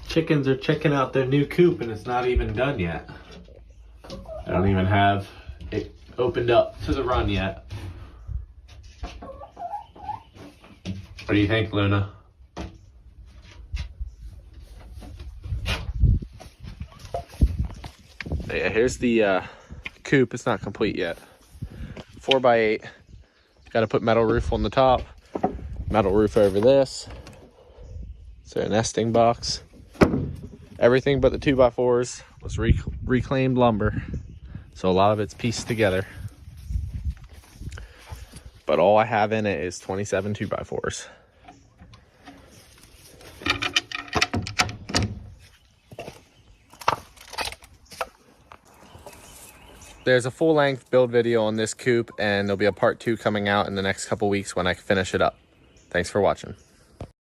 chickens are checking out their new coop and it's not even done yet. I don't even have it opened up to the run yet. What do you think, Luna? Yeah, here's the coop. It's not complete yet. 4x8. Got to put metal roof on the top. Metal roof over this. So a nesting box. Everything but the 2x4s was reclaimed lumber. So a lot of it's pieced together. But all I have in it is 27 2x4s. There's a full-length build video on this coop, and there'll be a part 2 coming out in the next couple weeks when I finish it up. Thanks for watching.